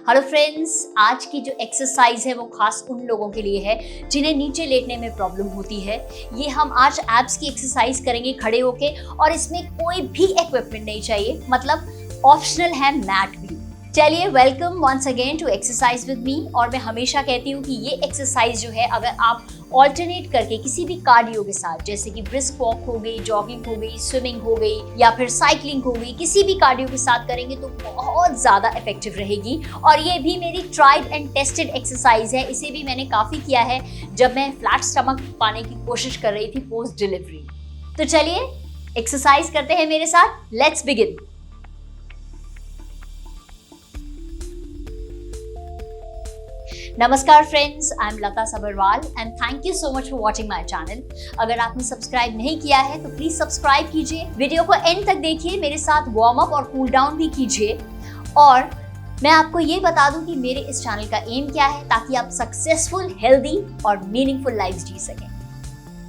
Hello friends, आज की जो एक्सरसाइज है वो खास उन लोगों के लिए है जिन्हें नीचे लेटने में प्रॉब्लम होती है। ये हम आज एब्स की एक्सरसाइज करेंगे खड़े होके और इसमें कोई भी इक्विपमेंट नहीं चाहिए, मतलब ऑप्शनल है मैट भी। चलिए, welcome once again to exercise with me. और मैं हमेशा कहती हूँ कि ये एक्सरसाइज जो है अगर आप ऑल्टरनेट करके किसी भी कार्डियो के साथ, जैसे कि ब्रिस्क वॉक हो गई, जॉगिंग हो गई, स्विमिंग हो गई या फिर साइकिलिंग हो गई, किसी भी कार्डियो के साथ करेंगे तो बहुत ज्यादा इफेक्टिव रहेगी। और ये भी मेरी ट्राइड एंड टेस्टेड एक्सरसाइज है। इसे भी मैंने काफी किया है जब मैं फ्लैट स्टमक पाने की कोशिश कर रही थी पोस्ट डिलीवरी। तो चलिए एक्सरसाइज करते हैं मेरे साथ। Let's begin. नमस्कार friends, I am lataasaberwal and thank you so much for watching my channel. अगर आपने सब्सक्राइब नहीं किया है तो प्लीज सब्सक्राइब कीजिए, वीडियो को एंड तक देखिए, मेरे साथ वार्म अप और कूल डाउन भी कीजिए। और मैं आपको ये बता दूं कि मेरे इस चैनल का एम क्या है, ताकि आप सक्सेसफुल, हेल्दी और मीनिंगफुल लाइफ जी सकें।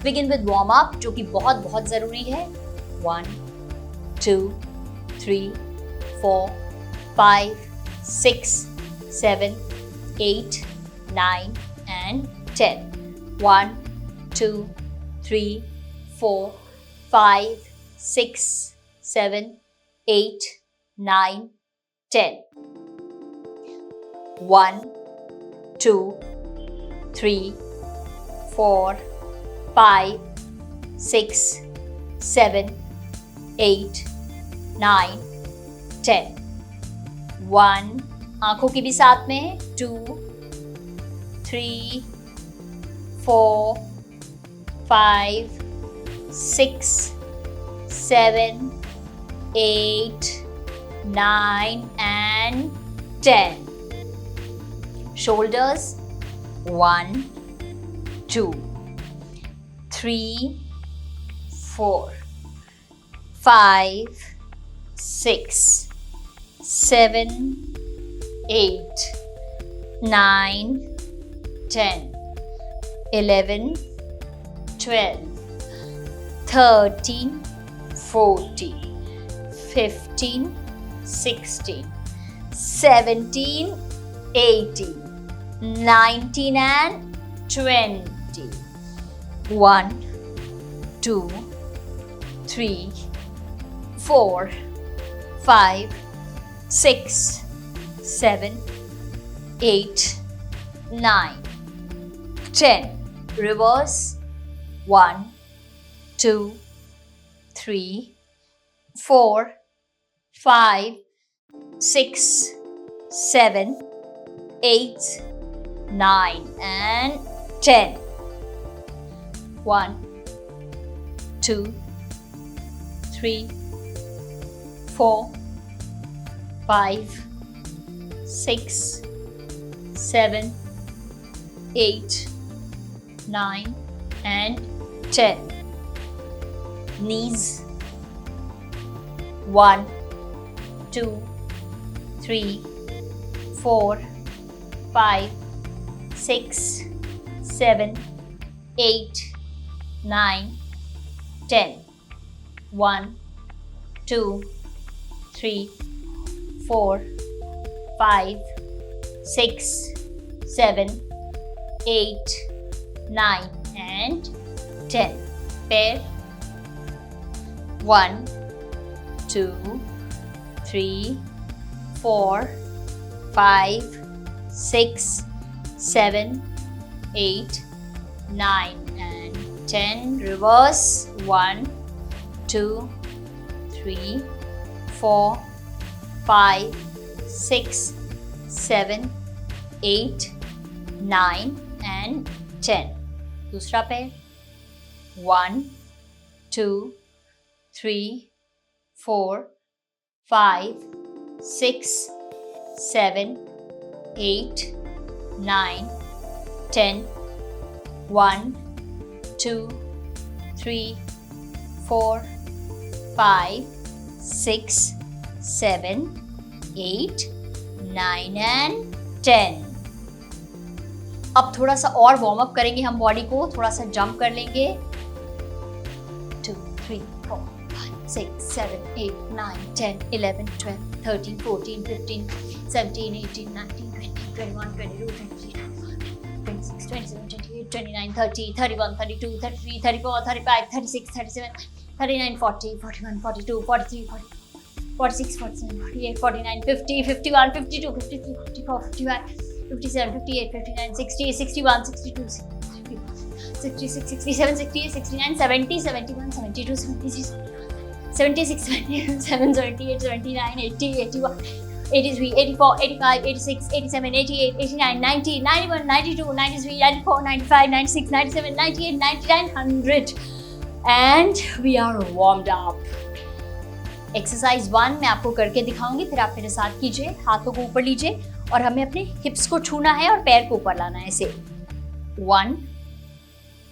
बिगिन विद वार्म अप, जो कि बहुत जरूरी है। 1 2 3 4 5 6 7 8 9 and 10. 1 2 3 4 5 6 7 8 9 10. 1 2 3 4 5 6 7 8 9 10. 1, आंखों की भी साथ में है। 2 3 4 5 6 7 8 9 and 10. Shoulders 1 2 3 4 5 6 7 8 9 10 11 12 13 14 15 16 17 18 19 and 20. 1 2 3 4 5 6 7 8 9 10. Reverse. 1 2 3 4 5 6 7 8 9 and 10. 1 2 3 4 5 6 7 8 9 and 10. Knees. 1 2 3 4 5 6 7 8 9 10. 1 2 3 4 5 6 7 8 9 and 10. Pair. 1 2 3 4 5 6 7 8 9 and 10. Reverse. 1 2 3 4 5 6 7 8 9 and 10. दूसरा पैर. 1 2 3 4 5 6 7 8 9 10. 1 2 3 4 5 6 7 8 9 and 10. अब थोड़ा सा और वार्म अप करेंगे हम बॉडी को, थोड़ा सा जंप कर लेंगे। 2 3 4 5 6 7 8 9 10 11 12 13 14 15 17, 18, 19, 20, 21, 22, 23, 26, 27, 28, 29, 30, 31, 32, 33, 34, 35, 36, 37, 39, 40, 41, 42, 43, 46, 47, 48, 49, 50, 51, 52, 53, 54, 55, 57, 58, 59, 60, 61, 62, 66, 67, 68, 69, 70, 71, 72, 73, 76, 77, 78, 79, 80, 81, 83, 84, 85, 86, 87, 88, 89, 90, 91, 92, 93, 94, 95, 96, 97, 98, 99, 100. And we are warmed up. Exercise 1 मैं आपको करके दिखाऊंगी, फिर आप मेरे साथ कीजिए. हाथों को ऊपर लीजिए और हमें अपने हिप्स को छूना है और पैर को ऊपर लाना है. ऐसे 1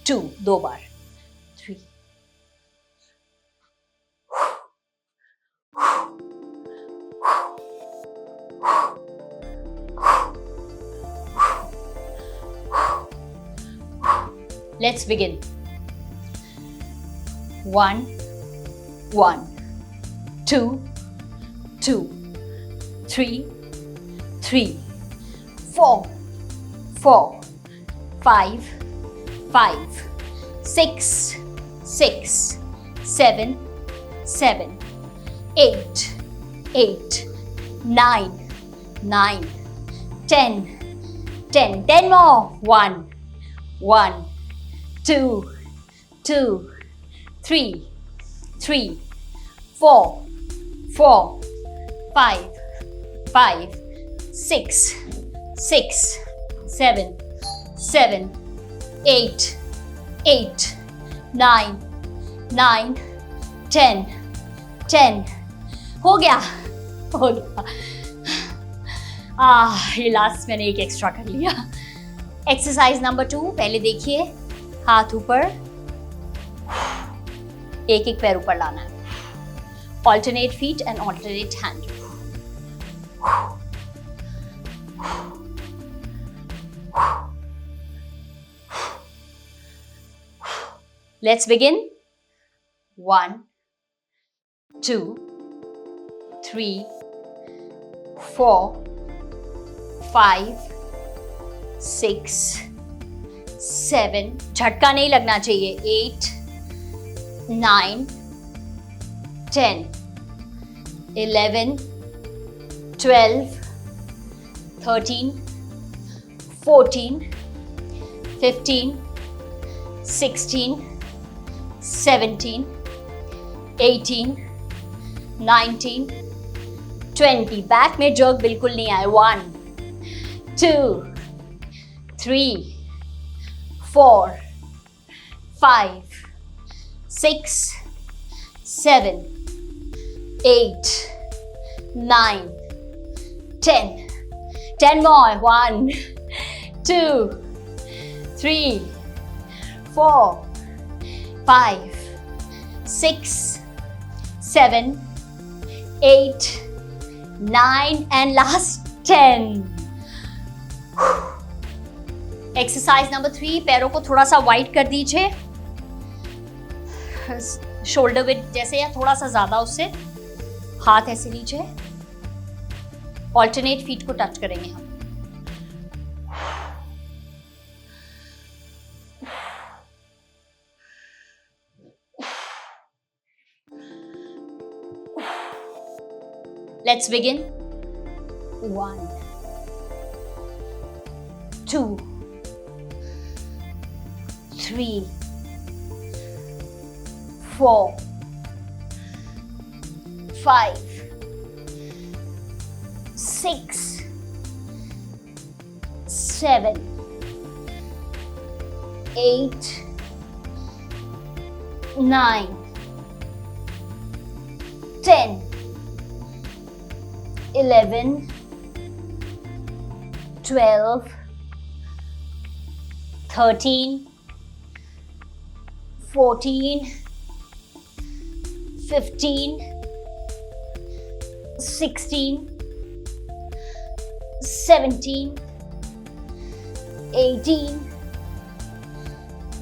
2 2 बार, 3 Let's begin. 1 1 2 2 3 3 4 4 5 5 6 6 7 7 8 8 9 9 10 10 10 more. 1 1 2 2 3 3 4 4 5 5 6 6 7 7 8 8 9 9 10 10. हो गया. ये लास्ट मैंने एक एक्स्ट्रा कर लिया. एक्सरसाइज नंबर 2 पहले देखिए. हाथ ऊपर, एक एक पैर ऊपर लाना है. Alternate feet and alternate hand. Let's begin. 1 2 3 4 5 6 7, झटका नहीं लगना चाहिए. 8 9 10 11 12 13 14 15 16 17 18 19 20. बैक में जर्क बिल्कुल नहीं आए. 1 2 3 4 5 6 7 8 9 10 10 more. 1 2 3 4 5 6 7 8 9 and last 10. Exercise number 3 पैरों को थोड़ा सा वाइड कर दीजिए, शोल्डर विड्थ जैसे या थोड़ा सा ज्यादा उससे. हाथ ऐसे लीजिए. ऑल्टरनेट फीट को टच करेंगे हम. Let's begin. 1 2 3 4 5 6 7 8 9 10 11 12 13 14 15 16 17 18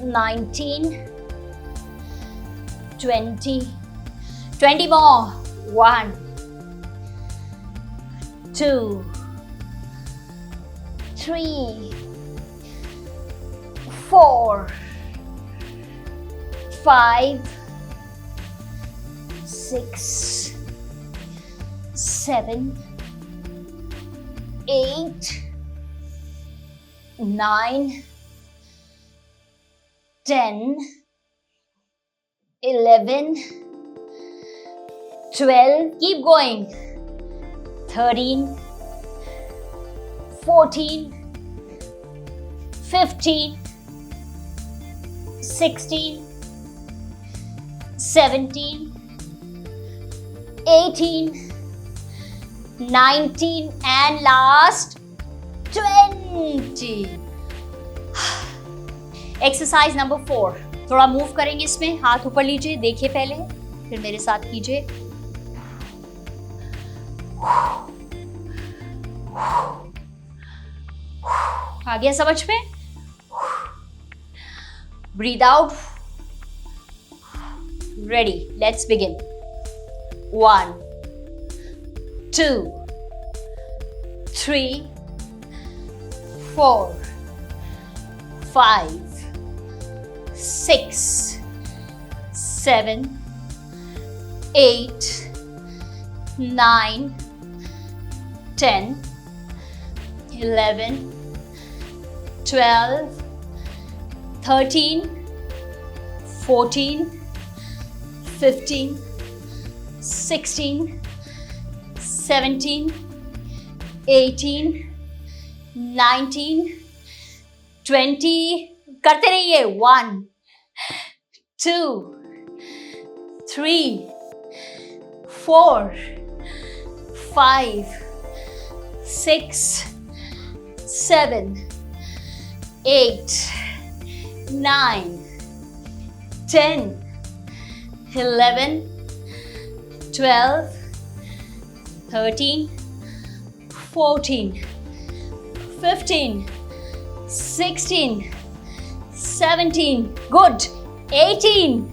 19 20 20 more. 1 2 3, 4, 5, 6, 7, 8, 9, 10, 11, 12, keep going, 13, 14, 15, 16, 17, 18, 19 and last 20. Exercise number 4. थोड़ा मूव करेंगे इसमें. हाथ ऊपर लीजिए, देखिए पहले, फिर मेरे साथ कीजिए. आ गया समझ में? Breathe out. Ready, let's begin. 1, 2, 3, 4, 5, 6, 7, 8, 9, 10, 11, 12, 13, 14, 15, 16, 17, 18, 19, 20. करते रहिए. 1, 2, 3, 4, 5, 6, 7, 8, 9, 10, 11, 12, 13, 14, 15, 16, 17, good, 18,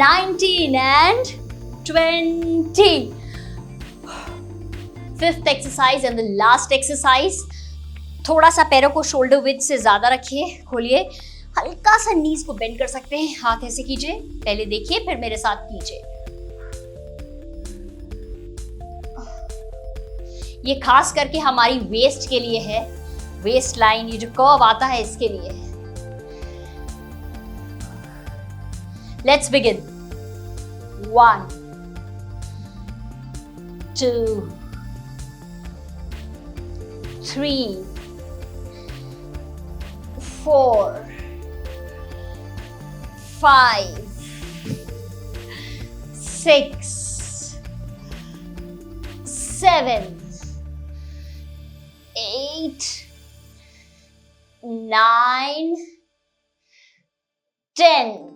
19 and 20. Fifth exercise and the last exercise. थोड़ा सा पैरों को शोल्डर विड्थ से ज्यादा रखिए, खोलिए, हल्का सा नीज को बेंड कर सकते हैं. हाथ ऐसे कीजिए, पहले देखिए फिर मेरे साथ कीजिए. ये खास करके हमारी वेस्ट के लिए है. वेस्ट लाइन, ये जो कर्व आता है, इसके लिए है. Let's begin. 1, 2, 3, 4, 5, 6, 7, 8, 9, 10.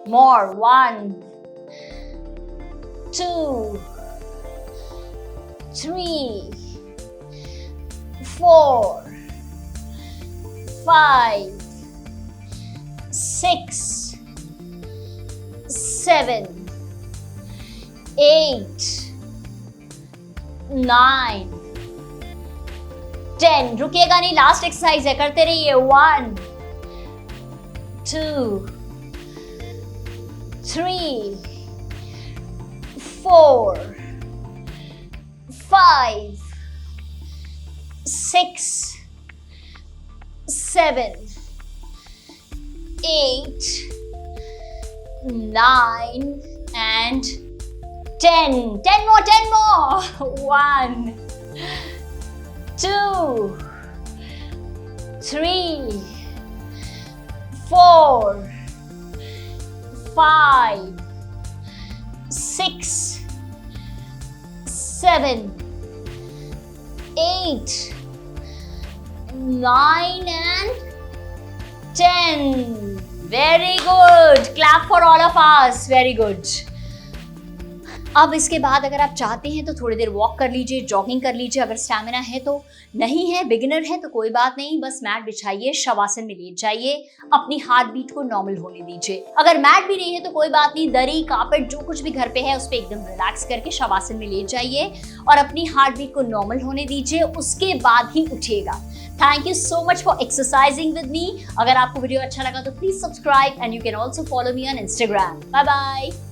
More. 1, 2, 3, 4, 5, 6, 7, 8, 9, 10. रुकिएगा नहीं, लास्ट एक्सरसाइज है, करते रहिए. 1, 2, 3, 4, 5, 6, 7, 8, 9 and 10. 10 more, 10 more. 1, 2, 3, 4, 5, 6, 7, 8, 9 and 10. Very good. Clap for all of us. Very good. अब इसके बाद अगर आप चाहते हैं तो थोड़ी देर वॉक कर लीजिए, जॉगिंग कर लीजिए। अगर स्टैमिना है तो, नहीं है, बिगिनर है तो कोई बात नहीं, बस मैट बिछाइए, शवासन में लेट जाइए, अपनी हार्ट बीट को नॉर्मल होने दीजिए। अगर मैट भी नहीं है तो कोई बात नहीं, दरी, कार्पेट, जो कुछ भी घर पे है उस पर एकदम रिलैक्स करके शवासन में लेट जाइए और अपनी हार्ट बीट को नॉर्मल होने दीजिए, उसके बाद ही उठिएगा। Thank you so much for exercising with me. अगर आपको वीडियो अच्छा लगा तो please subscribe and you can also follow me on Instagram. Bye bye.